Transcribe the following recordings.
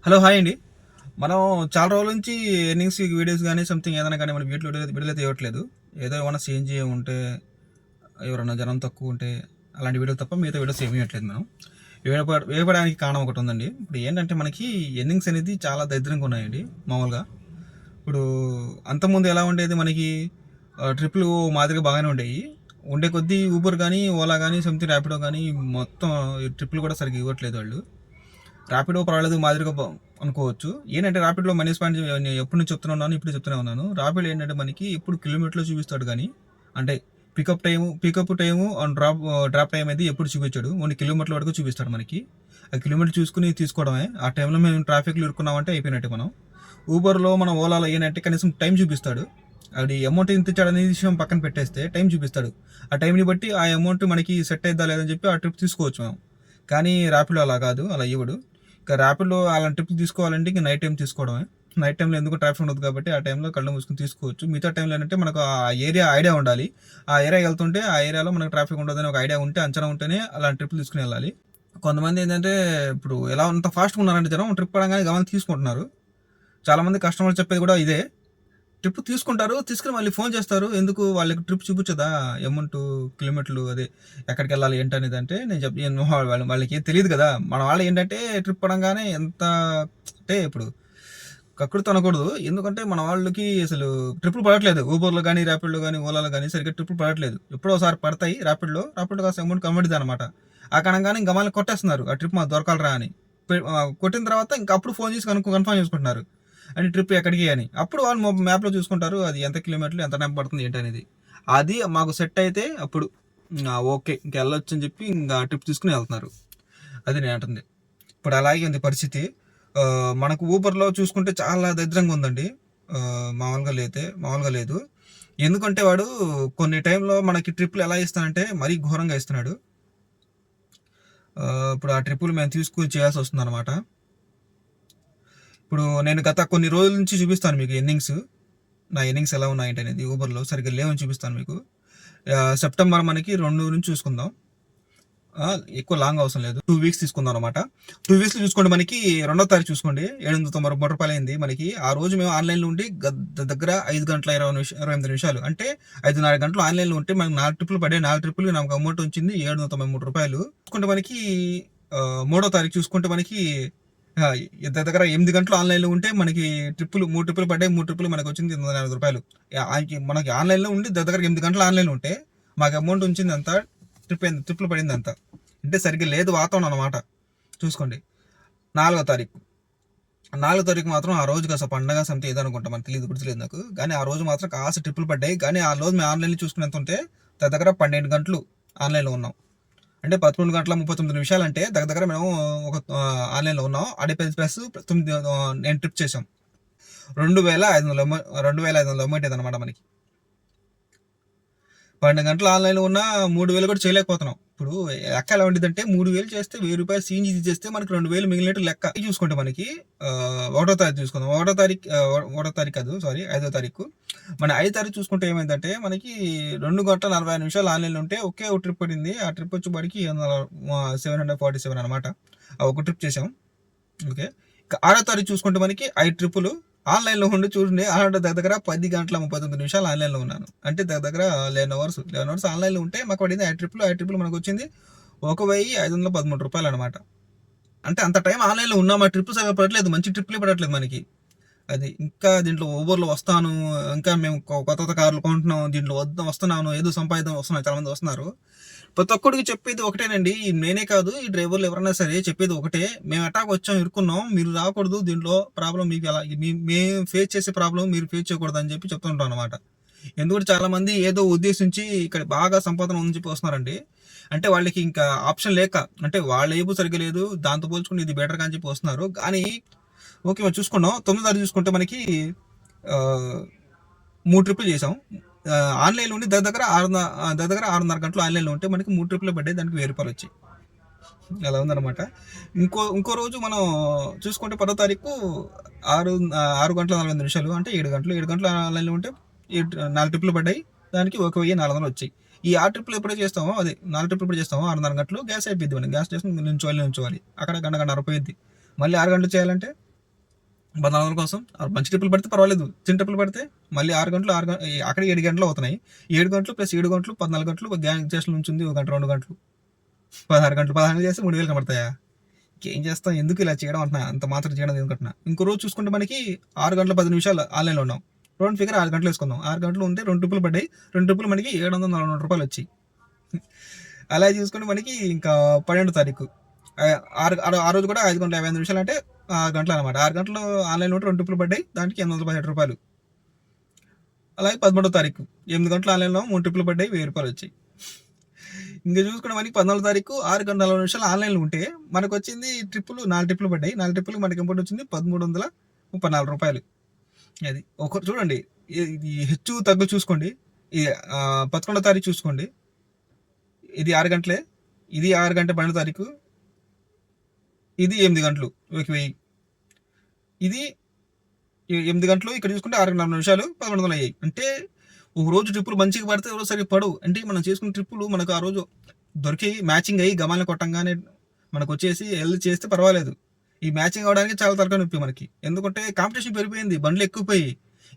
Hello hi అండి. మనం చాలా రోజుల నుంచి ఎర్నింగ్స్ వీడియోస్ కానీ సంథింగ్ ఏదైనా కానీ మనం వీడియోలు అయితే ఇవ్వట్లేదు. ఏదో ఏమైనా చేంజ్ ఉంటే ఎవరైనా జనం తక్కువ ఉంటే అలాంటి వీడియోలు తప్ప మిగతా వీడియోస్ ఏమీ ఇవ్వట్లేదు మనం. వేయపడానికి కారణం ఒకటి ఉందండి. ఇప్పుడు ఏంటంటే మనకి ఎర్నింగ్స్ అనేది చాలా దరిద్రంగా ఉన్నాయండి మామూలుగా. ఇప్పుడు అంతకుముందు ఎలా ఉండేది మనకి ట్రిప్లు మాదిరిగా బాగానే ఉండేవి. ఉండే కొద్దీ ఊబర్ కానీ ఓలా కానీ సంథింగ్ ర్యాపిడో కానీ మొత్తం ట్రిప్లు కూడా సరిగ్గా ఇవ్వట్లేదు వాళ్ళు. ర్యాపిడో పర్వాలేదు మాదిరిగా అనుకోవచ్చు. ఏంటంటే ర్యాపిడ్లో మనీ స్పెండ్ ఎప్పటి నుంచి చెప్తున్నాను, ఇప్పుడు చెప్తూనే ఉన్నాను. ర్యాపిడ్ ఏంటంటే మనకి ఎప్పుడు కిలోమీటర్లో చూపిస్తాడు కానీ అంటే pickup time and drop time అనేది ఎప్పుడు చూపించాడు. ఓన్లీ కిలోమీటర్ల వరకు చూపిస్తాడు మనకి. ఆ కిలోమీటర్ చూసుకుని తీసుకోవడమే. ఆ టైంలో మేము ట్రాఫిక్లో ఇరుక్కున్నామంటే అయిపోయినట్టే మనం. ఊబర్లో మనం ఓలాలో ఏంటంటే కనీసం టైం చూపిస్తాడు. అది అమౌంట్ ఎంత ఇచ్చాడు అనే విషయం పక్కన పెట్టేస్తే టైం చూపిస్తాడు. ఆ టైంని బట్టి ఆ అమౌంట్ మనకి సెట్ అయిద్దా లేదని చెప్పి ఆ ట్రిప్ తీసుకోవచ్చు మేము. కానీ ర్యాపిడ్లో అలా కాదు, అలా ఇవ్వడు. ఇంకా ర్యాపిడ్లో అలాంటి ట్రిప్ తీసుకోవాలంటే ఇంకా నైట్ టైం తీసుకోవడమే. నైట్ టైంలో ఎందుకు ట్రాఫిక్ ఉండదు కాబట్టి ఆ టైంలో కళ్ళు మూసుకుని తీసుకోవచ్చు. మిగతా టైంలో ఏంటంటే మనకు ఆ ఏరియా ఐడియా ఉండాలి. ఆ ఏరియా వెళ్తుంటే ఆ ఏరియాలో మనకు ట్రాఫిక్ ఉండదని ఒక ఐడియా ఉంటే, అంచనా ఉంటేనే అలాంటి ట్రిప్లు తీసుకుని వెళ్ళాలి. కొంతమంది ఏంటంటే ఇప్పుడు ఎలా అంత ఫాస్ట్గా ఉన్నారంటే జనం ట్రిప్ పడంగానే గమని తీసుకుంటున్నారు. చాలామంది కస్టమర్లు చెప్పేది కూడా ఇదే. ట్రిప్ తీసుకుంటారు, తీసుకుని మళ్ళీ ఫోన్ చేస్తారు. ఎందుకు వాళ్ళకి ట్రిప్ చూపించదా అమౌంట్, కిలోమీటర్లు, అదే ఎక్కడికి వెళ్ళాలి ఏంటనేది. అంటే నేను వాళ్ళకి ఏం తెలియదు కదా. మన వాళ్ళు ఏంటంటే ట్రిప్ పడంగానే ఎంత అంటే ఇప్పుడు కక్కుడు అనకూడదు. ఎందుకంటే మన వాళ్ళకి అసలు ట్రిప్పులు పడట్లేదు. ఊబర్లో కానీ ర్యాపిడ్లో కానీ ఓలాలో కానీ సరిగ్గా ట్రిప్పులు పడట్లేదు. ఎప్పుడో ఒకసారి పడతాయి ర్యాపిడ్లో కాస్త అమౌంట్ కనబడిద్ది అనమాట. ఆ కణంగానే ఇంకా మళ్ళీ కొట్టేస్తున్నారు ఆ ట్రిప్ మాకు దొరకాలరా అని. కొట్టిన తర్వాత ఇంకా అప్పుడు ఫోన్ చేసి కన్ఫర్మ్ చేసుకుంటున్నారు అని ట్రిప్ ఎక్కడికి అని. అప్పుడు వాళ్ళు మ్యాప్లో చూసుకుంటారు అది ఎంత కిలోమీటర్లు ఎంత టైం పడుతుంది ఏంటి అనేది. అది మాకు సెట్ అయితే అప్పుడు ఓకే ఇంకా వెళ్ళొచ్చు అని చెప్పి ఇంకా ట్రిప్ తీసుకుని వెళ్తున్నారు. అది నేను అంటుంది. ఇప్పుడు అలాగే ఉంది పరిస్థితి. మనకు ఊబర్లో చూసుకుంటే చాలా దరిద్రంగా ఉందండి. మామూలుగా లేదు. ఎందుకంటే వాడు కొన్ని టైంలో మనకి ట్రిప్లు ఎలా ఇస్తానంటే మరీ ఘోరంగా ఇస్తున్నాడు. ఇప్పుడు ఆ ట్రిప్పులు మేము తీసుకుని చేయాల్సి వస్తుంది అనమాట. ఇప్పుడు నేను గత కొన్ని రోజుల నుంచి చూపిస్తాను మీకు నా ఎర్నింగ్స్ ఎలా ఉన్నాయంటే అనేది. ఊబర్లో సరిగ్గా లేవని చూపిస్తాను మీకు. సెప్టెంబర్ మనకి 2 నుంచి చూసుకుందాం. ఎక్కువ లాంగ్ అవసరం లేదు, 2 వీక్స్ తీసుకుందాం అనమాట. 2 వీక్స్లో చూసుకోండి. మనకి 2వ తారీఖు చూసుకోండి 790 రూపాయలు అయింది మనకి. ఆ రోజు మేము ఆన్లైన్లో ఉండి దగ్గర 5 గంటల 28 నిమిషాలు అంటే 5.5 గంటలు ఆన్లైన్లో ఉంటే మనకి 4 ట్రిప్పులు పడే. 4 ట్రిప్పులు నాకు అమౌంట్ వచ్చింది 793 రూపాయలు. చూసుకుంటే మనకి 3వ తారీఖు చూసుకుంటే మనకి దగ్గర 8 గంటలు ఆన్లైన్లో ఉంటే మనకి 3 ట్రిప్పులు పడ్డాయి. 3 ట్రిప్పులు మనకి వచ్చింది 840 రూపాయలు. మనకి ఆన్లైన్లో ఉండి దగ్గర 8 గంటలు ఆన్లైన్లో ఉంటే మాకు అమౌంట్ వచ్చింది అంతా ట్రిప్పులు పడింది అంతా. అంటే సరిగ్గా లేదు వాతావరణం అనమాట. చూసుకోండి. 4వ తారీఖు మాత్రం ఆ రోజు కాస్త పండగ సంథింగ్ ఏదో అనుకుంటా, మనకు తెలియదు, గుర్తులేదు నాకు. కానీ ఆ రోజు మాత్రం కాస్త ట్రిప్పులు పడ్డాయి. కానీ ఆ రోజు మేము ఆన్లైన్లో చూసుకునేంత ఉంటే దగ్గర 12 గంటలు ఆన్లైన్లో ఉన్నాం. అంటే 11 గంటల 39 నిమిషాలు అంటే దగ్గర మేము ఒక ఆన్లైన్లో ఉన్నాం. అడే ప్లస్ 9 నేను ట్రిప్ చేసాం. 2,500 అమౌంట్ అనమాట మనకి. 12 గంటలు ఆన్లైన్లో ఉన్న 3,000 కూడా చేయలేకపోతున్నాం. ఇప్పుడు లెక్క ఎలా ఉండేదంటే 3,000 చేస్తే 1,000 రూపాయలు సీఎన్జీ చేస్తే మనకి 2,000 మిగిలినట్టు లెక్క. చూసుకుంటే మనకి 1వ తారీఖు చూసుకుందాం. 1వ తారీఖు కాదు, సారీ 5వ తారీఖు. మన 5వ తారీఖు చూసుకుంటే ఏమైందంటే మనకి 2 గంటల 45 నిమిషాలు ఆన్లైన్లో ఉంటే ఒకే ఒక ట్రిప్ పడింది. ఆ ట్రిప్ వచ్చేప్పటికి 747 అనమాట. ఒక ట్రిప్ చేసాం. ఓకే. 6వ తారీఖు చూసుకుంటే మనకి 5 ట్రిప్పులు ఆన్లైన్లో ఉండి చూడండి. దగ్గర 10 గంటల 39 నిమిషాలు ఆన్లైన్లో ఉన్నాను. అంటే దగ్గర 11 అవర్స్ ఆన్లైన్లో ఉంటే మాకు పడింది 5 ట్రిప్పులు మనకు వచ్చింది 1,513 రూపాయలు అనమాట. అంటే అంత టైం ఆన్లైన్లో ఉన్నాం. ఆ ట్రిప్ సరిగ్గా పడట్లేదు, మంచి ట్రిప్లే పడట్లేదు మనకి. అది ఇంకా దీంట్లో ఊబర్లో వస్తాను, ఇంకా మేము కొత్త కార్లు కొంటున్నాం, దీంట్లో వస్తున్నాను, ఏదో సంపాదిద్దాం వస్తున్నాను, చాలా మంది వస్తున్నారు. ప్రతి ఒక్కడికి చెప్పేది ఒకటేనండి. నేనే కాదు, ఈ డ్రైవర్లు ఎవరైనా సరే చెప్పేది ఒకటే. మేము అటాక్ వచ్చాం, ఇరుక్కున్నాం, మీరు రాకూడదు, దీంట్లో ప్రాబ్లం మీకు ఎలా మేము ఫేస్ చేసే ప్రాబ్లం మీరు ఫేస్ చేయకూడదు అని చెప్పి చెప్తుంటాం అనమాట. ఎందుకంటే చాలా మంది ఏదో ఉద్దేశించి ఇక్కడ బాగా సంపాదన ఉందని చెప్పి వస్తున్నారండి. అంటే వాళ్ళకి ఇంకా ఆప్షన్ లేక, అంటే వాళ్ళ ఏబు సరిగ్గా లేదు, దాంతో పోల్చుకుని ఇది బెటర్గా అని చెప్పి వస్తున్నారు. కానీ ఓకే, మనం చూసుకున్నాం. 9వ తారీఖు చూసుకుంటే మనకి 3 ట్రిప్పులు చేసాం. ఆన్లైన్లో ఉండి దగ్గర 6.5 గంటలు ఆన్లైన్లో ఉంటే మనకి 3 ట్రిప్పులు పడ్డాయి. దానికి 1,000 రూపాయలు వచ్చాయి. అలా ఉందన్నమాట. ఇంకో రోజు మనం చూసుకుంటే 10వ తారీఖు 6 గంటల 48 నిమిషాలు అంటే 7 గంటలు ఆన్లైన్లో ఉంటే 4 ట్రిప్పులు పడ్డాయి. దానికి 1,400 వచ్చాయి. ఈ 6 ట్రిప్పులు ఎప్పుడే చేస్తామో, అదే 4 ట్రిప్పులు ఎప్పుడు చేస్తామో 6.5 గంటలు గ్యాస్ అయిపోయింది. మనం గ్యాస్ చేసుకుని నించోవాలి. అక్కడ గంట 2.5 మళ్ళీ 6 గంటలు చేయాలంటే 1400 కోసం మంచి ట్రిప్పులు పడితే పర్వాలేదు, చిన్న ట్రిప్పులు పడితే మళ్ళీ 6 గంటలు అక్కడ 7 గంటలు అవుతున్నాయి. 7 గంటలు ప్లస్ 7 గంటలు 14 గంటలు గ్యాంగ్ స్టేషన్ నుంచి ఉంది, 1 గంట 2 గంటలు 16 గంటలు 16 చేస్తే 3000 కనబడతాయా? ఏం చేస్తాం, ఎందుకు ఇలా చేయడం అంటున్నా, అంత మాత్రం చేయడం ఎందుకంటున్నా. ఇంకో రోజు చూసుకుంటే మనకి 6 గంటల 10 నిమిషాలు ఆన్లైన్లో ఉన్నాం. రౌండ్ ఫిగర్ 6 గంటలు వేసుకుందాం. 6 గంటలు ఉంటే 2 ట్రిప్పులు పడ్డాయి. 2 ట్రిప్పులు మనకి 740 రూపాయలు వచ్చాయి. అలా చూసుకుంటే మనకి ఇంకా 12వ తారీఖు ఆ రోజు కూడా 5 గంటల 55 నిమిషాలు అంటే 6 గంటలు అనమాట. 6 గంటలు ఆన్లైన్లో ఉంటే 2 ట్రిప్పులు పడ్డాయి, దానికి 817 రూపాయలు. అలాగే 13వ తారీఖు 8 గంటలు ఆన్లైన్లో 3 ట్రిప్పులు పడ్డాయి, 1000 రూపాయలు వచ్చాయి. ఇంకా చూసుకుంటే మనకి 14వ తారీఖు 6 గంటల 40 నిమిషాలు ఆన్లైన్లో ఉంటే మనకు వచ్చింది ట్రిప్పులు 4 ట్రిప్పులు పడ్డాయి. 4 ట్రిప్పులు మనకి ఇంకోటి వచ్చింది 1334 రూపాయలు. అది ఒక చూడండి, ఇది హెచ్చు తగ్గు చూసుకోండి. ఇది 11వ తారీఖు చూసుకోండి, ఇది 6 గంటలే, ఇది 6 గంటల 12వ తారీఖు, ఇది 8 గంటలు 1000. ఇది 8 గంటలు, ఇక్కడ చూసుకుంటే 6 గంటల 40 నిమిషాలు 1100 అయ్యాయి. అంటే ఒక రోజు ట్రిప్పులు మంచిగా పడితే ఒక రోజు సరిగ్గా పడవు. అంటే మనం చేసుకున్న ట్రిప్పులు మనకు ఆ రోజు దొరికి మ్యాచింగ్ అయ్యి గమాలను కొట్టంగానే మనకు వచ్చేసి వెళ్ళి చేస్తే పర్వాలేదు. ఈ మ్యాచింగ్ అవడానికి చాలా తరగతి నొప్పి మనకి, ఎందుకంటే కాంపిటీషన్ పెరిగిపోయింది, బండ్లు ఎక్కువపోయి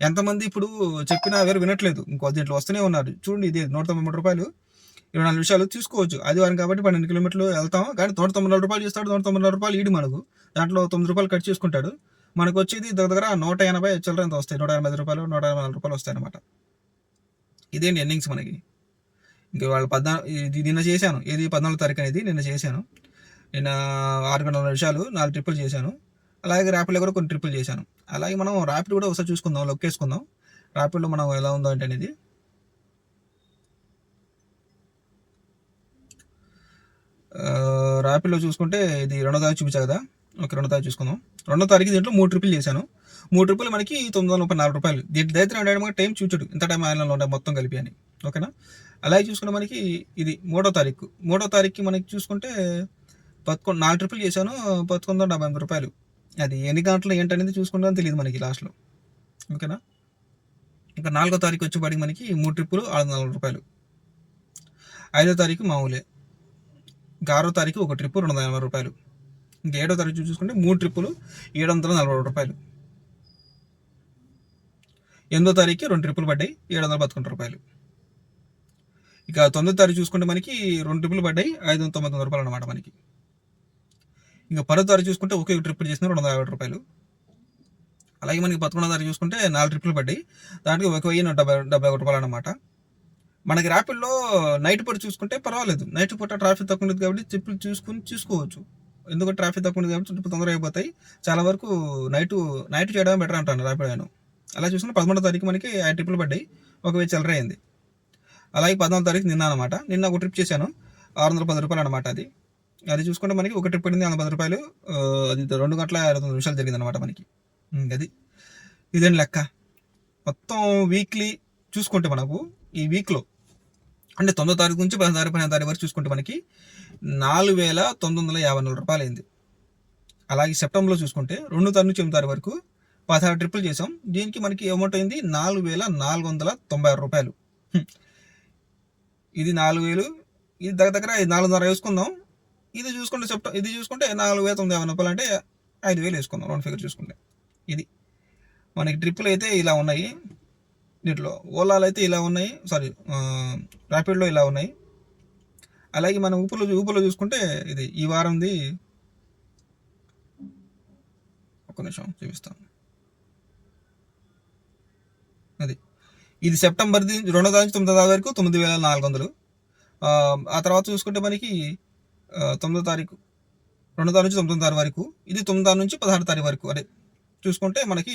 ఎంతమంది ఇప్పుడు చెప్పినా వేరు వినట్లేదు. ఇంకో దీంట్లో వస్తూనే ఉన్నారు. చూడండి, ఇది 193 రూపాయలు 24 నిమిషాలు తీసుకోవచ్చు. ఆదివారం కాబట్టి 12 కిలోమీటర్లు వెళ్తాం, కానీ 194 రూపాయలు చేస్తాడు. 194 రూపాయలు ఈడు మనకు, దాంట్లో 9 రూపాయలు కట్ చేసుకుంటాడు. మనకు వచ్చేది దగ్గర 180 చిల్లర ఎంత వస్తాయి, 185 రూపాయలు 184 రూపాయలు వస్తాయి అనమాట. ఇదేంటి ఎర్నింగ్స్ మనకి. ఇంకా వాళ్ళు ఇది నిన్న చేశాను, ఇది 14వ తారీఖు అనేది నిన్న చేశాను. నిన్న 6 గంటల 40 నిమిషాలు 4 ట్రిప్పులు చేశాను. అలాగే ర్యాపిడ్లో కూడా కొన్ని ట్రిప్పులు చేశాను. అలాగే మనం ర్యాపిడ్ కూడా ఒకసారి చూసుకుందాం, లొక్కేసుకుందాం ర్యాపిడ్లో మనం ఎలా ఉందో అంటే అనేది. ర్యాపిడ్లో చూసుకుంటే ఇది 2వ తారీఖు చూపించా కదా, ఓకే 2వ తారీఖు చూసుకుందాం. 2వ తారీఖు దీంట్లో 3 ట్రిప్పులు చేశాను. 3 ట్రిప్పులు మనకి 934 రూపాయలు. దీంట్లో దరిద్రం అంటే టైం చూచాడు, ఇంత టైం ఆన్లైన్లో ఉంటాయి మొత్తం కలిపి అని, ఓకేనా. అలాగే చూసుకుంటే మనకి ఇది 3వ తారీఖు. 3వ తారీఖుకి మనకి చూసుకుంటే 4 ట్రిప్పులు చేశాను, 1178 రూపాయలు. అది ఎన్ని గంటలు ఏంటనేది చూసుకుంటామని తెలియదు మనకి లాస్ట్లో, ఓకేనా. ఇంకా 4వ తారీఖు వచ్చేపాటికి మనకి 3 ట్రిప్పులు 640 రూపాయలు. 5వ తారీఖు మామూలే. ఇంకా 6వ తారీఖు 1 ట్రిప్పు 280 రూపాయలు. ఇంకా 7వ తారీఖు చూసుకుంటే 3 ట్రిప్పులు 740 రూపాయలు. 8వ తారీఖు 2 ట్రిప్పులు పడ్డాయి, 711 రూపాయలు. ఇక 9వ తారీఖు చూసుకుంటే మనకి 2 ట్రిప్పులు పడ్డాయి, 599 రూపాయలు అనమాట మనకి. ఇంకా 10వ తారీఖు చూసుకుంటే ఒకే ట్రిప్పులు చేసిన 250 రూపాయలు. అలాగే మనకి 11వ తారీఖు చూసుకుంటే 4 ట్రిప్పులు పడ్డాయి, దానికి 1071 రూపాయలు అనమాట. మనకి ర్యాపిడ్లో నైట్ పూట చూసుకుంటే పర్వాలేదు, నైట్ పూట ట్రాఫిక్ తక్కువ ఉంటుంది కాబట్టి ట్రిప్పులు చూసుకోవచ్చు. ఎందుకంటే ట్రాఫిక్ తక్కువ ఉంటుంది కాబట్టి ట్రిప్పులు తొందరగా అయిపోతాయి. చాలా వరకు నైట్ చేయడం బెటర్ అంటాను ర్యాపిడ్ నేను. అలా చూసుకుంటే 13వ తారీఖు మనకి 5 ట్రిప్పులు పడ్డాయి, 1000 చిల్లర అయింది. అలాగే 14వ తారీఖు నిన్న అనమాట, నిన్న 1 ట్రిప్ చేశాను 610 రూపాయలు అనమాట. అది చూసుకుంటే మనకి 1 ట్రిప్ పడింది 110 రూపాయలు. అది 2 గంటల 29 నిమిషాలు జరిగింది అనమాట మనకి. అది ఇదేంటి లెక్క. మొత్తం వీక్లీ చూసుకుంటే మనకు ఈ వీక్లో అంటే 9వ తారీఖు నుంచి 12వ తారీఖు వరకు చూసుకుంటే మనకి 4954 రూపాయలు అయింది. అలాగే సెప్టెంబర్లో చూసుకుంటే 2వ తారీఖు నుంచి 8వ తారీఖు వరకు 16 ట్రిప్పులు చేసాం. దీనికి మనకి అమౌంట్ అయింది 4496 రూపాయలు. ఇది 4000, ఇది దగ్గర 400 వేసుకుందాం. ఇది చూసుకుంటే 4950 రూపాయలు, అంటే 5000 వేసుకుందాం రౌండ్ ఫిగర్ చూసుకుంటే. ఇది మనకి ట్రిప్పులు అయితే ఇలా ఉన్నాయి, దీంట్లో ఓలాలు అయితే ఇలా ఉన్నాయి, ర్యాపిడ్లో ఇలా ఉన్నాయి. అలాగే మనం ఊపులో చూసుకుంటే ఇది ఈ వారంది, ఒక్క నిమిషం చూపిస్తాను. ఇది సెప్టెంబర్ది 2వ తారీఖు నుంచి 9వ తారీఖు వరకు 9400. ఆ తర్వాత చూసుకుంటే మనకి 9వ తారీఖు 2వ తారీఖు నుంచి 9వ తారీఖు వరకు, ఇది 9వ తారీఖు నుంచి 16వ తారీఖు వరకు. అదే చూసుకుంటే మనకి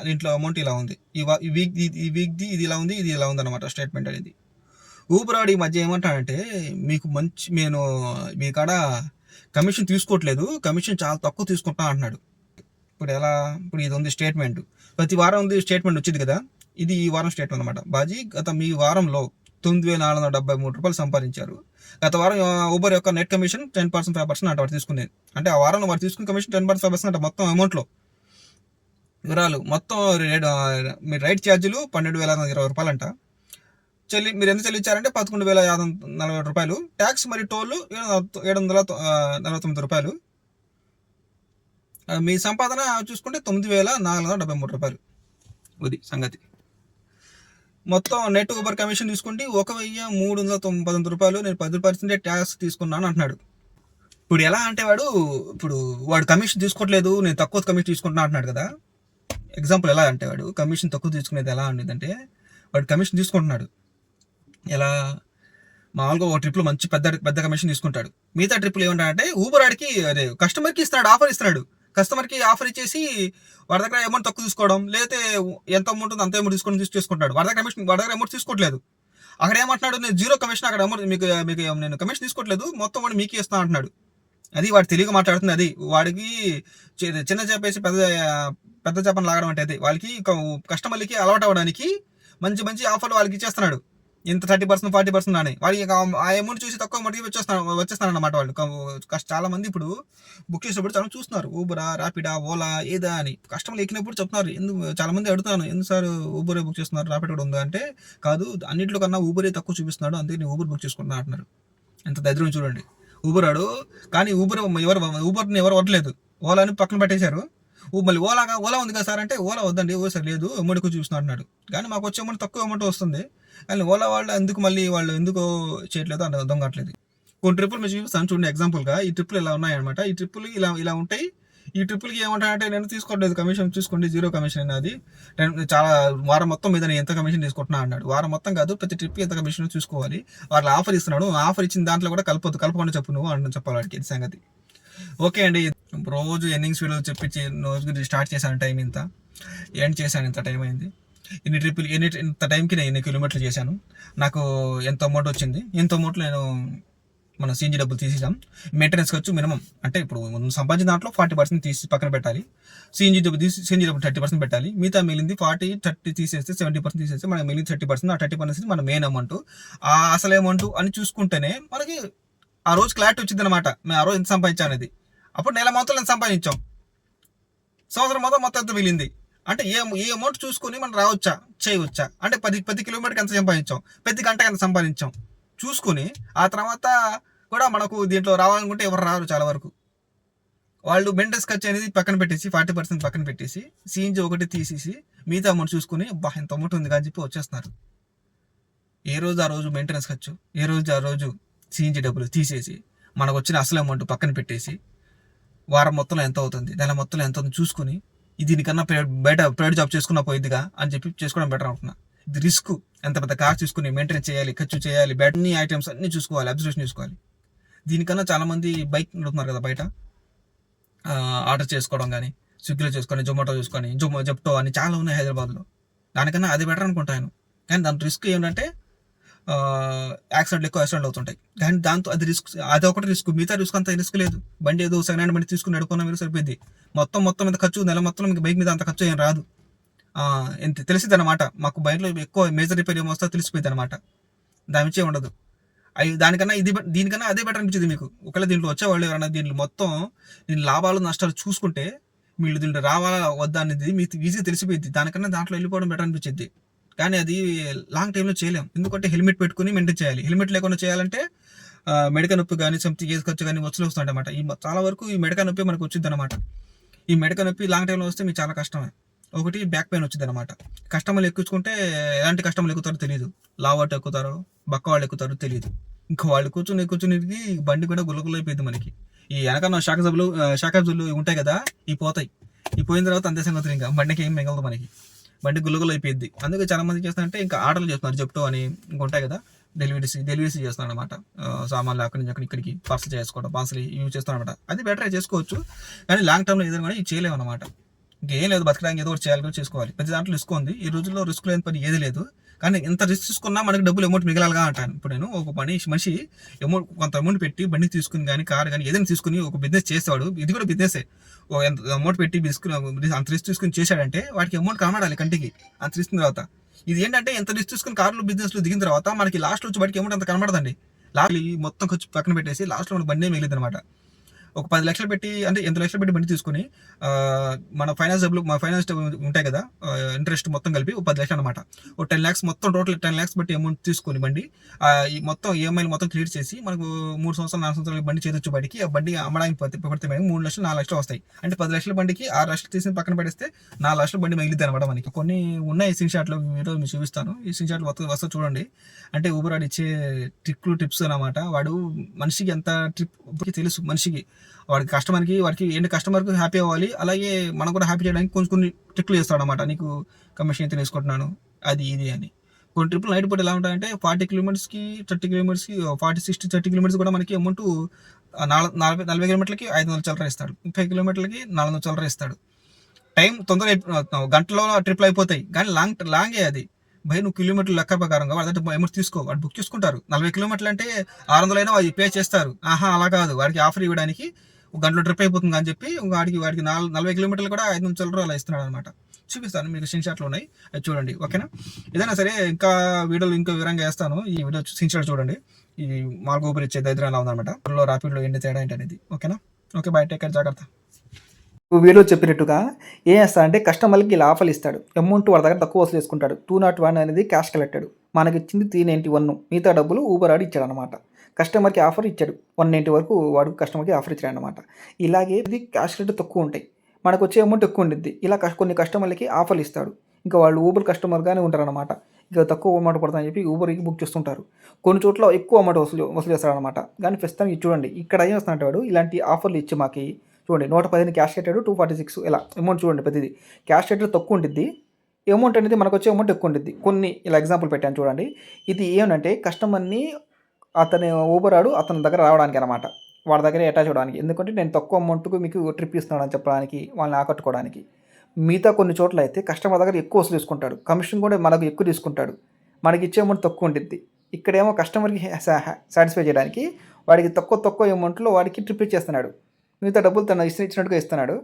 దీంట్లో అమౌంట్ ఇలా ఉంది. ఈ వీక్ది ఇది ఇలా ఉంది, ఇది ఇలా ఉంది అనమాట స్టేట్మెంట్ అనేది. ఊబర్ ఈ మధ్య ఏమంటానంటే, నేను మీ కాడ కమిషన్ తీసుకోవట్లేదు, కమిషన్ చాలా తక్కువ తీసుకుంటా అంటున్నాడు. ఇప్పుడు ఇది ఉంది స్టేట్మెంట్, ప్రతి వారం ఉంది స్టేట్మెంట్ వచ్చింది కదా, ఇది ఈ వారం స్టేట్మెంట్ అనమాట. బాజీ గత మీ వారంలో 9473 రూపాయలు సంపాదించారు. గత వారం ఊబర్ యొక్క నెట్ కమిషన్ 10% 5% అంటే వాడు తీసుకునేది. అంటే ఆ వారంలో వాడు తీసుకున్న కమిషన్ 10% 5% అంటే మొత్తం అమౌంట్లో వివరాలు మొత్తం మీ రైడ్ ఛార్జీలు 12,620 రూపాయలు అంట. మీరు ఎంత చెల్లించారంటే 11,540 రూపాయలు. ట్యాక్స్ మరియు టోల్ 749 రూపాయలు. మీ సంపాదన చూసుకుంటే 9,473 రూపాయలు. ఇది సంగతి. మొత్తం నెట్ ఊబర్ కమిషన్ తీసుకుంటే 1,319 రూపాయలు. నేను 10% ట్యాక్స్ తీసుకున్నాను అంటున్నాడు. ఇప్పుడు ఎలా అంటే వాడు కమిషన్ తీసుకోవట్లేదు, నేను తక్కువ కమిషన్ తీసుకుంటున్నా అంటున్నాడు కదా. ఎగ్జాంపుల్ ఎలా అంటే వాడు కమిషన్ తక్కువ తీసుకునేది ఎలా ఉండేదంటే, వాడు కమిషన్ తీసుకుంటున్నాడు ఎలా, మామూలుగా ఒక ట్రిప్లో మంచి పెద్ద కమిషన్ తీసుకుంటాడు. మిగతా ట్రిప్లు ఏమంటాడంటే ఊబర్ ఆడికి అదే కస్టమర్కి ఇస్తున్నాడు, ఆఫర్ ఇస్తున్నాడు. కస్టమర్కి ఆఫర్ ఇచ్చేసి వాడి దగ్గర అమౌంట్ తక్కువ తీసుకోవడం, లేకపోతే ఎంత అమౌంట్ ఉందో అంత అమౌంట్ తీసుకుంటాడు. వాడి దగ్గర అమౌంట్ తీసుకోవట్లేదు. అక్కడ ఏమంటున్నాడు, నేను 0 కమిషన్, అక్కడ అమౌంట్ మీకు నేను కమిషన్ తీసుకోవట్లేదు, మొత్తం వాడు మీకే ఇస్తాను అంటున్నాడు. అది వాడు తెలివిగా మాట్లాడుతుంది. అది వాడికి చిన్న చేపేసి పెద్ద చేపను లాగడం అంటే అది వాళ్ళకి కస్టమర్లకి అలవాటు అవ్వడానికి మంచి ఆఫర్లు వాళ్ళకి ఇచ్చేస్తున్నాడు. ఇంత 30%, 40% అని వాళ్ళకి ఆ అమౌంట్ చూసి తక్కువ అమౌంట్కి వచ్చేస్తాను అన్నమాట. వాళ్ళు చాలా మంది ఇప్పుడు బుక్ చేసేటప్పుడు చాలా చూస్తున్నారు, ఊబరా, ర్యాపిడా, ఓలా ఏదా అని. కస్టమర్లు ఎక్కినప్పుడు చెప్తున్నారు, ఎందుకు చాలా మంది అడుగుతాను, ఎందుకు సార్ ఊబరే బుక్ చేస్తున్నారు, ర్యాపిడ్ కూడా ఉందా అంటే, కాదు అన్నింటిలో కన్నా ఊబరే తక్కువ చూపిస్తున్నాడు, అందుకే నేను ఊబర్ బుక్ చేసుకుంటున్నా అంటున్నారు. ఎంత దరిద్రం చూడండి. ఊబర్ ఆడు కానీ ఊబర్ని ఎవరు వదలేదు, ఓలాని పక్కన పెట్టేశారు. మళ్ళీ ఓలా ఉంది కదా సార్ అంటే, ఓలా వద్దండి, సార్ లేదు అమౌంట్ ఎక్కువ చూపిస్తున్నారు అన్నాడు. కానీ మాకు వచ్చే అమౌంట్ తక్కువ అమౌంట్ వస్తుంది, కానీ ఓలా వాళ్ళు ఎందుకు చేయట్లేదు అని అర్థం కావట్లేదు. కొన్ని ట్రిప్పులు మీరు చూపిస్తాను చూడండి ఎగ్జాంపుల్గా. ఈ ట్రిప్పులు ఇలా ఉన్నాయన్నమాట. ఈ ట్రిప్పులు ఇలా ఉంటాయి. ఈ ట్రిప్పులకి ఏమంటారంటే, నేను తీసుకోవట్లేదు కమిషన్, చూసుకోండి 0 కమిషన్ అది, చాలా వారం మొత్తం మీద నేను ఎంత కమిషన్ తీసుకుంటున్నా అన్నాడు. వారం మొత్తం కాదు, ప్రతి ట్రిప్కి ఎంత కమిషన్ చూసుకోవాలి. వాళ్ళు ఆఫర్ ఇస్తున్నాడు, ఆఫర్ ఇచ్చిన దాంట్లో కూడా కలపకుండా చెప్పు నువ్వు అని చెప్పాలి వాడికి. ఇది సంగతి. ఓకే అండి, రోజు ఎన్నింగ్స్ వీడియోలు చెప్పించి రోజు స్టార్ట్ చేశాను, టైం ఇంత ఎండ్ చేశాను, ఇంత టైం అయింది. ఇంత టైంకి నేను ఎన్ని కిలోమీటర్లు చేశాను, నాకు ఎంత అమౌంట్ వచ్చింది, ఎంత అమౌంట్లో నేను మన సీఎన్జీ డబ్బులు తీసేసాం. మెయింటెనెన్స్ ఖర్చు మినిమం అంటే ఇప్పుడు సంపాదించిన దాంట్లో 40% తీసి పక్కన పెట్టాలి. సీఎన్జీ డబ్బులు 30% పెట్టాలి. మిగతా మిగిలింది 40-30 తీసేస్తే 70% తీసేస్తే మనకి మిగిలింది 30%. ఆ 30% మన మెయిన్ అమౌంట్, ఆ అసలు అమౌంట్ అని చూసుకుంటేనే మనకి ఆ రోజు క్లారిటీ వచ్చింది అనమాట. మేము ఆ రోజు ఎంత సంపాదించాం అనేది. అప్పుడు నెల మొత్తం ఎంత సంపాదించాం, సంవత్సరం మొత్తం ఎంత మిగిలింది అంటే ఏ అమౌంట్ చూసుకొని మనం చేయవచ్చా అంటే 10 కిలోమీటర్కి ఎంత సంపాదించాం, ప్రతి గంటకి ఎంత సంపాదించాం చూసుకుని, ఆ తర్వాత కూడా మనకు దీంట్లో రావాలనుకుంటే ఎవరు రారు. చాలా వరకు వాళ్ళు మెయింటెనెన్స్ ఖర్చు అనేది పక్కన పెట్టేసి 40% పక్కన పెట్టేసి సీఎన్జీ ఒకటి తీసేసి మిగతా అమౌంట్ చూసుకుని ఎంత అమౌంట్ ఉంది కానీ చెప్పి వచ్చేస్తున్నారు. ఏ రోజు ఆ రోజు మెయింటెనెన్స్ ఖర్చు, ఏ రోజు ఆ రోజు సీఎన్జీ డబ్బులు తీసేసి మనకు వచ్చిన అసలు అమౌంట్ పక్కన పెట్టేసి వారం మొత్తంలో ఎంత అవుతుంది, నెల మొత్తంలో ఎంత అవుతుంది చూసుకుని, దీనికన్నా ప్రైవేట్ జాబ్ చేసుకున్నా పోయిద్దిగా అని చెప్పి చేసుకోవడం బెటర్ అనుకున్నా. ఇది రిస్క్. ఎంత పెద్ద కార్ చూసుకుని మెయింటైన్ చేయాలి, ఖర్చు చేయాలి, అన్ని ఐటమ్స్ అన్ని చూసుకోవాలి, అబ్జర్వేషన్ చూసుకోవాలి. దీనికన్నా చాలామంది బైక్ నడుపుతున్నారు కదా బయట, ఆర్డర్ చేసుకోవడం కానీ, స్విగ్గీలో చేసుకొని, జొమాటో చూసుకొని, జెప్టో అని చాలా ఉన్నాయి హైదరాబాద్లో. దానికన్నా అది బెటర్ అనుకుంటాను. కానీ దాని రిస్క్ ఏంటంటే ఎక్కువ యాక్సిడెంట్లు అవుతుంటాయి. కానీ దాంతో అది ఒకటి రిస్క్. మిగతా రిస్క్ అంత రిస్క్ లేదు. బండి ఏదో సెకండ్ హ్యాండ్ బండి తీసుకుని నడుపుకున్నా మీరు సరిపోయింది. మొత్తం మీద ఖర్చు, నెల మొత్తం మీకు బైక్ మీద అంత ఖర్చు ఏం రాదు. తెలిసింది అనమాట. మాకు బైక్లో ఎక్కువ మేజర్ రిపేర్ ఏమొస్తా తెలిసిపోయింది అనమాట. దాని నుంచే ఉండదు. దీనికన్నా అదే బెటర్ అనిపించింది మీకు. ఒకవేళ దీంట్లో వచ్చేవాళ్ళు ఎవరన్నా దీని లాభాలు నష్టాలు చూసుకుంటే మీరు దీంట్లో రావాలా వద్దా అనేది మీకు ఈజీగా తెలిసిపోయింది. దానికన్నా దాంట్లో వెళ్ళిపోవడం బెటర్ అనిపించింది. కానీ అది లాంగ్ టైంలో చేయలేం. ఎందుకంటే హెల్మెట్ పెట్టుకుని మెయింటైన్ చేయాలి. హెల్మెట్ లేకుండా చేయాలంటే మెడక నొప్పి కానీ సంథింగ్ ఏజ్ ఖర్చు కానీ వస్తాయి అనమాట. చాలా వరకు ఈ మెడక నొప్పి మనకు వచ్చింది అనమాట. ఈ మెడక నొప్పి లాంగ్ టైంలో వస్తే మీకు చాలా కష్టమే. ఒకటి బ్యాక్ పెయిన్ వచ్చింది అనమాట. కస్టమర్లు ఎక్కించుకుంటే ఎలాంటి కస్టమర్లు ఎక్కుతారో తెలియదు. లావాటు ఎక్కుతారో బక్క వాళ్ళు ఎక్కుతారో తెలియదు. ఇంకా వాళ్ళు కూర్చుని బండి కూడా గుల్లగుల్ల అయిపోయింది మనకి. ఈ వెనకన్నా షాకాజులు ఉంటాయి కదా, పోతాయి. పోయిన తర్వాత అంతే సంగతులు, ఇంకా బండికి ఏం మిగలదు మనకి. బండి గుల్లగుల్ల అయిపోయింది. అందుకే చాలా మంది చేస్తారంటే ఇంకా ఆర్డర్లు చేస్తున్నారు. జెప్టో అని ఇంకా ఉంటాయి కదా, డెలివరీస్ చేస్తున్నారు అనమాట. సామాన్లు అక్కడి నుంచి ఇక్కడికి పార్సల్ యూజ్ చేస్తున్నారు అనమాట. అది బెటర్ చేసుకోవచ్చు. కానీ లాంగ్ టర్మ్లో ఏదైనా కూడా ఇది చేయలేము అనమాట. ఇంకేం లేదు, బతకడానికి ఏదో ఒకటి చేయాలి, చేసుకోవాలి. ప్రతి దాంట్లో రిస్క్ ఉంది. ఈ రోజుల్లో రిస్క్ లేని పని ఏది లేదు. కానీ ఎంత రిస్క్ తీసుకున్నా మనకి డబ్బులు అమౌంట్ మిగలాలిగా అంటాను. ఇప్పుడు నేను ఒక మనిషి కొంత అమౌంట్ పెట్టి బండి తీసుకుని కానీ కార్ కానీ ఏదైనా తీసుకుని ఒక బిజినెస్ చేసేవాడు. ఇది కూడా బిజినెసే. ఎంత అమౌంట్ పెట్టి అంత రిస్క్ తీసుకుని చేశాడంటే వాడికి అమౌంట్ కనబడాలి కంటికి. అంత రిస్క్ తర్వాత ఇది ఏంటంటే ఎంత రిస్క్ తీసుకుని కార్లు బిజినెస్లో దిగిన తర్వాత మనకి లాస్ట్ వచ్చి వాడికి అమౌంట్ అంత కనబడదండి. లాస్ట్ మొత్తం ఖర్చు పక్కన పెట్టేసి లాస్ట్లో మన బండి మిగిలింది అనమాట. ఒక 10 లక్షలు పెట్టి అంటే ఎంత లక్షలు పెట్టి బండి తీసుకొని మన ఫైనాన్స్ డబ్బులు మా ఫైనాన్స్ ఉంటాయి కదా, ఇంట్రెస్ట్ మొత్తం కలిపి ఒక 10 లక్షలు అనమాట. ఒక 10 లాక్స్ మొత్తం టోటల్ 10 లాక్స్ బట్టి అమౌంట్ తీసుకొని బండి ఈ మొత్తం ఈఎంఐలు మొత్తం క్లియర్ చేసి మనకు 3 సంవత్సరాలు 4 సంవత్సరాలు బండి చేతొచ్చు బడికి ఆ బండి అమ్మడానికి పడితే 3 లక్షలు 4 లక్షలు వస్తాయి. అంటే 10 లక్షల బండికి 6 లక్షలు తీసి పక్కన పెడిస్తే 4 లక్షల బండి మిగిలిద్ది అనమాట మనకి. కొన్ని ఉన్నాయి స్క్రీన్ షాట్లో మీరు చూపిస్తాను. ఈ స్క్రీన్ షాట్లు వస్తే చూడండి. అంటే ఊబర్ వాడు ఇచ్చే టిప్స్ అనమాట. వాడు మనిషికి ఎంత ట్రిప్ తెలుసు మనిషికి, వాడికి కస్టమర్కి వాడికి ఏంటి కస్టమర్కి హ్యాపీ అవ్వాలి, అలాగే మనం కూడా హ్యాపీ చేయడానికి కొన్ని ట్రిక్లు చేస్తాడు అనమాట. నీకు కమిషన్ ఎంత తీసుకుంటున్నాను అది ఇది అని. కొన్ని ట్రిప్లు నైట్ పూట ఎలా ఉంటాయంటే 40 కిలోమీటర్స్కి 30 కిలోమీటర్స్కి 40 60 30 కిలోమీటర్స్ కూడా మనకి అమౌంట్ 40 కిలోమీటర్లకి 500 చిల్లర ఇస్తాడు, 30 కిలోమీటర్లకి 400 చిల్లర ఇస్తాడు. టైం తొందరగా గంటలో ట్రిప్లు అయిపోతాయి, కానీ లాంగే అది. భయ నువ్వు కిలోమీటర్లు లెక్క ప్రకారంగా వాడి అమౌంట్ తీసుకో, వాడు బుక్ చేసుకుంటారు. 40 కిలోమీటర్లు అంటే 600 అయినా అది పే చేస్తారు. అలా కాదు, వాడికి ఆఫర్ ఇవ్వడానికి ఒక గంటలో ట్రిప్ అయిపోతుంది అని చెప్పి వాడికి 40 కిలోమీటర్లు కూడా 500 చిల్లర అలా ఇస్తున్నాడు అనమాట. చూపిస్తాను మీకు స్క్రీన్ షాట్లు ఉన్నాయి, అది చూడండి. ఓకేనా? ఏదైనా సరే ఇంకా వీడియోలు ఇంకా వివరంగా వేస్తాను. ఈ వీడియో స్క్రీన్ షాట్ చూడండి. ఈ మాల్ ఊబర్ ఇచ్చే దరిద్రం ఎలా ఉందన్నమాట, ర్యాపిడ్లో ఏంటి తేడా ఏంటి అనేది. ఓకేనా? ఓకే, బాయ్, టేక్ కేర్, జాగ్రత్త. వీడియో చెప్పినట్టుగా ఏం చేస్తాడంటే కస్టమర్కి ఇలా ఆఫర్లు ఇస్తాడు. అమౌంట్ వాడి దగ్గర తక్కువ వసూలు చేసుకుంటాడు. 201 అనేది క్యాష్ కలెక్టెడ్, మనకి ఇచ్చింది 391. మిగతా డబ్బులు ఊబర్ వాడు ఇచ్చాడు అనమాట. కస్టమర్కి ఆఫర్ ఇచ్చాడు 190 వరకు, వాడు కస్టమర్కి ఆఫర్ ఇచ్చాడు అనమాట. ఇలాగే ఇది క్యాష్ రేట్ తక్కువ ఉంటాయి, మనకు వచ్చే అమౌంట్ ఎక్కువ ఉండిద్ది. ఇలా కొన్ని కస్టమర్లకి ఆఫర్లు ఇస్తాడు. ఇంకా వాళ్ళు ఊబర్ కస్టమర్గానే ఉంటారనమాట. ఇక తక్కువ అమౌంట్ పడుతుందని చెప్పి ఊబర్కి బుక్ చేస్తుంటారు. కొన్ని చోట్ల ఎక్కువ అమౌంట్ వసూలు చేస్తాడనమాట. కానీ ప్రస్తుతానికి చూడండి ఇక్కడ ఏం వస్తుందంటే వాడు ఇలాంటి ఆఫర్లు ఇచ్చి మాకి చూడండి 115 క్యాష్ కట్టాడు, 246 ఇలా అమౌంట్ చూడండి. ప్రతిదీ క్యాష్ రేట్ తక్కువ ఉంటుంది, అమౌంట్ అనేది మనకు వచ్చే అమౌంట్ ఎక్కువ ఉంటుంది. కొన్ని ఇలా ఎగ్జాంపుల్ పెట్టాను చూడండి. ఇది ఏమంటే కస్టమర్ని అతని ఊబర్ వాడు అతని దగ్గర రావడానికి అనమాట, వాడి దగ్గర అటాచ్ అవ్వడానికి. ఎందుకంటే నేను తక్కువ అమౌంట్కు మీకు ట్రిప్ ఇస్తున్నాను అని చెప్పడానికి, వాళ్ళని ఆకట్టుకోవడానికి. మిగతా కొన్ని చోట్ల అయితే కస్టమర్ దగ్గర ఎక్కువ వసూలు తీసుకుంటాడు, కమిషన్ కూడా మనకు ఎక్కువ తీసుకుంటాడు, మనకి ఇచ్చే అమౌంట్ తక్కువ ఉంటుంది. ఇక్కడేమో కస్టమర్కి సాటిస్ఫై చేయడానికి వాడికి తక్కువ అమౌంట్లో వాడికి ట్రిప్ ఇచ్చేస్తున్నాడు, మిగతా డబ్బులు తను ఇచ్చినట్టుగా ఇస్తున్నాడు.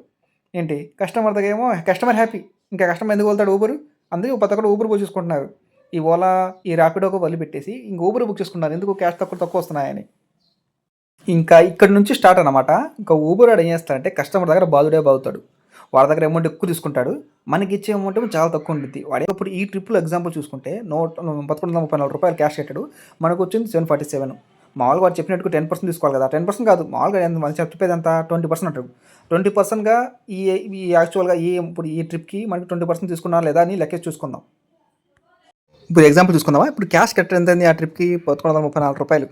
ఏంటి కస్టమర్ దగ్గర ఏమో కస్టమర్ హ్యాపీ. ఇంకా కస్టమర్ ఎందుకు వెళ్తాడు ఊబర్, అందుకే ప్రతి ఒక్కరు ఊబర్ బుక్ చేసుకుంటున్నారు. ఈ ఓలా ఈ ర్యాపిడోకి వదిలిపెట్టేసి ఇంక ఊబర్ బుక్ చేసుకుంటున్నారు, ఎందుకు క్యాష్ తక్కువ వస్తున్నాయని. ఇంకా ఇక్కడ నుంచి స్టార్ట్ అనమాట. ఇంకా ఊబర్ వాడు ఏం చేస్తాడంటే కస్టమర్ దగ్గర బాగుతాడు, వాళ్ళ దగ్గర అమౌంట్ ఎక్కువ తీసుకుంటాడు, మనకి ఇచ్చే అమౌంట్ చాలా తక్కువ ఉంటుంది. వాడే ఇప్పుడు ఈ ట్రిప్లో ఎగ్జాంపుల్ చూసుకుంటే 1134 రూపాయలు క్యాష్ కట్టాడు, మనకు వచ్చింది 747. మామూలుగా వాడు చెప్పినట్టు 10% తీసుకోవాలి కదా, 10% కాదు, మామూలుగా మనం చెప్పేది అంతా 20% అంటాడు. 20%గా ఈ యాక్చువల్గా ఇప్పుడు ఈ ట్రిప్కి మనకి 20% తీసుకున్నా లేదా అని లెక్కేసి చూసుకుందాం. ఇప్పుడు ఎగ్జాంపుల్ చూసుకుందామా. ఇప్పుడు క్యాష్ కట్ట ఎంత ఆ ట్రిప్కి 1134 రూపాయలు.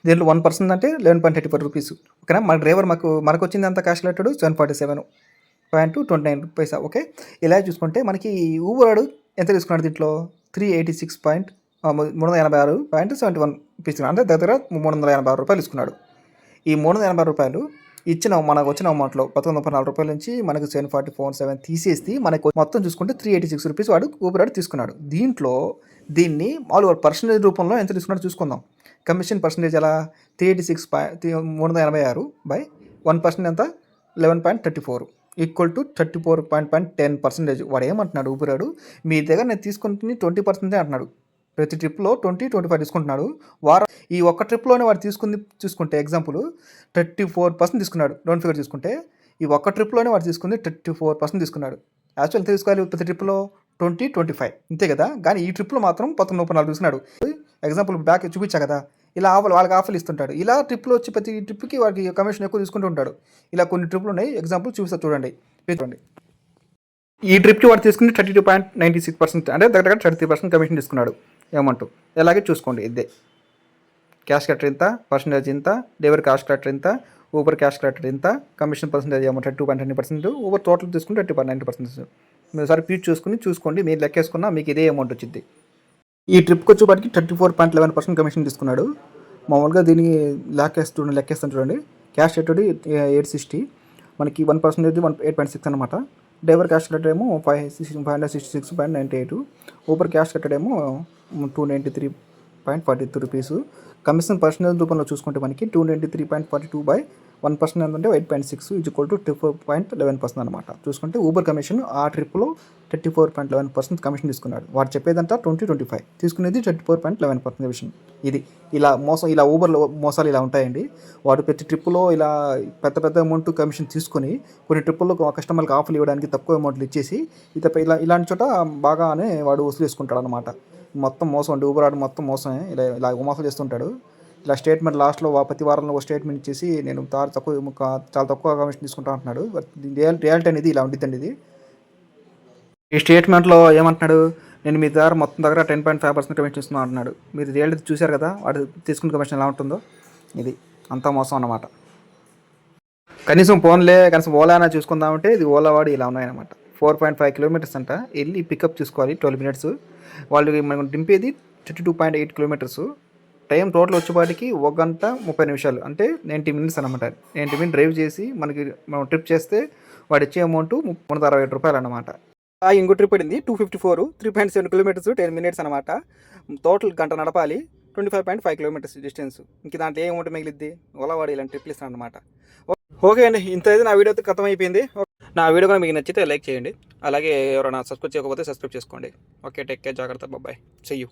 దీంట్లో 1% అంటే 11.34 రూపీస్. ఓకేనా? మన డ్రైవర్ మనకు వచ్చింది అంత క్యాష్ కట్టాడు 747.29 ఓకే. ఇలా చూసుకుంటే మనకి ఊబర్ వాడు ఎంత తీసుకున్నాడు దీంట్లో 386.71 రూపీస్, అంటే దగ్గర 386 రూపాయలు తీసుకున్నాడు. ఈ 386 రూపాయలు మనకు వచ్చిన అమౌంట్లో 1134 రూపాయల నుంచి మనకు 747 తీసేసి మనకు మొత్తం చూసుకుంటే 386 రూపీస్ వాడు ఊబర్ వాడు తీసుకున్నాడు. దీన్ని మామూలుగా పర్సంటేజ్ రూపంలో ఎంత తీసుకున్నాడో చూసుకుందాం. కమిషన్ పర్సంటేజ్ ఎలా 386/1% ఎంత 11.34 ఈక్వల్ టు 34.10%. వాడు ఏమంటున్నాడు ఊబర్ వాడు, మీ దగ్గర నేను తీసుకుంటుంది 20% అంటున్నాడు. ప్రతి ట్రిప్లో 20-25 తీసుకుంటున్నాడు. ఈ ఒక్క ట్రిప్లోనే వాడు చూసుకుంటే ఎగ్జాంపుల్ 34% తీసుకున్నాడు. డౌన్ ఫిగర్ తీసుకుంటే ఈ ఒక్క ట్రిప్లోనే వాడు తీసుకుంది 34% తీసుకున్నాడు. యాక్చువల్ ఎంత తీసుకోవాలి ప్రతి ట్రిప్లో 20-25 ఇంతే కదా, కానీ ఈ ట్రిప్లో మాత్రం 19-34 తీసుకున్నాడు. ఎగ్జాంపుల్ బ్యాక్ చూపించా కదా, ఇలా వాళ్ళకి ఆఫర్లు ఇస్తుంటాడు. ఇలా ట్రిప్లో వచ్చి ప్రతి ట్రిప్కి వాడికి కమిషన్ ఎక్కువ తీసుకుంటూ ఉంటాడు. ఇలా కొన్ని ట్రిప్లు ఉన్నాయి, ఎగ్జాంపుల్ చూపిస్తా చూడండి. ఈ ట్రిప్కి వాడు తీసుకుంది 32.96%, అంటే దగ్గర 33% కమిషన్ తీసుకున్నాడు అమౌంట్. ఎలాగే చూసుకోండి, ఇదే క్యాష్ కలెక్టర్ ఇంత, పర్సంటేజ్ ఇంత, డ్రైవర్ క్యాష్ కలెక్టర్ ఇంత, ఊబర్ క్యాష్ కలెక్టర్ ఇంత, కమిషన్ పర్సంటేజ్ ఏమో 32.20%, ఊబర్ టోటల్ తీసుకుంటే 30.90%. మీరు ఒకసారి పీచ్ చూసుకోండి, మీరు లెక్కేసుకున్నా మీకు ఇదే అమౌంట్ వచ్చింది. ఈ ట్రిప్కి వచ్చేపాటికి 34.11% కమిషన్ తీసుకున్నాడు. మామూలుగా దీన్ని లెక్కేస్తాను చూడండి. క్యాష్ కలెక్టర్ 860, మనకి 1% 8.6 అనమాట. డ్రైవర్ క్యాష్ కలెక్టర్ ఏమో 566.98, ఊబర్ క్యాష్ కలెక్టర్ ఏమో 293.42 రూపీస్. కమిషన్ పర్సనల్ రూపంలో చూసుకుంటే మనకి 293.42/1% 1% ఏంటంటే 8.6 ఈక్వల్ టు 34.11% అనమాట. చూసుకుంటే ఊబర్ కమిషన్ ఆ ట్రిప్లో 34.11% కమిషన్ తీసుకున్నాడు. వాడు చెప్పేదంతా 20-25, తీసుకునేది 34.11% కమిషన్. ఇది ఇలా మోసం, ఇలా ఊబర్లో మోసాలు ఇలా ఉంటాయండి. వాడు ప్రతి ట్రిప్పులో ఇలా పెద్ద పెద్ద అమౌంట్ కమిషన్ తీసుకొని కొన్ని ట్రిప్పుల్లో కస్టమర్లకు ఆఫర్లు ఇవ్వడానికి తక్కువ అమౌంట్లు ఇచ్చేసి ఇలాంటి చోట బాగానే వాడు వసూలు చేసుకుంటాడు అనమాట. మొత్తం మోసం అండి, ఊబర్ ఆడు మొత్తం మోసమే. ఇలా మోసం చేస్తుంటాడు. ఇలా స్టేట్మెంట్ లాస్ట్లో ప్రతి వారంలో ఒక స్టేట్మెంట్ ఇచ్చేసి నేను చాలా తక్కువ కమిషన్ తీసుకుంటా అంటున్నాడు. రియాలిటీ అనేది ఇలా ఉండిద్దండి. ఇది ఈ స్టేట్మెంట్లో ఏమంటున్నాడు, నేను మీ దగ్గర మొత్తం దగ్గర 10.5% కమిషన్ ఇస్తున్నాను అంటున్నాడు. మీరు రియాలిటీ చూశారు కదా, వాడు తీసుకున్న కమిషన్ ఎలా ఉంటుందో. ఇది అంతా మోసం అన్నమాట. కనీసం ఓలా అయినా చూసుకుందామంటే ఇది ఓలా వాడు ఇలా ఉన్నాయన్నమాట. 4.5 కిలోమీటర్స్ అంట వెళ్ళి పికప్ చేసుకోవాలి, 12 మినిట్స్. వాళ్ళు మనం దింపేది 32.8 కిలోమీటర్స్. టైం టోటల్ వచ్చేపాటికి 1 గంట 30 నిమిషాలు, అంటే 90 మినిట్స్ అనమాట. 90 మినిట్స్ డ్రైవ్ చేసి మనం ట్రిప్ చేస్తే వాడు ఇచ్చే అమౌంట్ 367 రూపాయలు అనమాట. ఇంకో ట్రిప్ పడింది 254, 3.7 కిలోమీటర్స్ 10 మినిట్స్ అనమాట. టోటల్ గంట నడపాలి, 25.5 కిలోమీటర్స్ డిస్టెన్స్. ఇంక దాంట్లో ఏ అమౌంట్ మిగిలిద్ది, ఓలా వాడు ఇలాంటి ట్రిప్లు ఇస్తాను అనమాట. ఓకే అండి, ఇంత అయితే నా వీడియో అయితే ఖతం అయిపోయింది. నా వీడియో కూడా మీకు నచ్చితే లైక్ చేయండి. అలాగే ఎవరైనా సబ్స్క్రైబ్ చేయకపోతే సబ్స్క్రైబ్ చేసుకోండి. ఓకే, టేక్ కేర్, జాగ్రత్త, బాయ్, సీ యూ.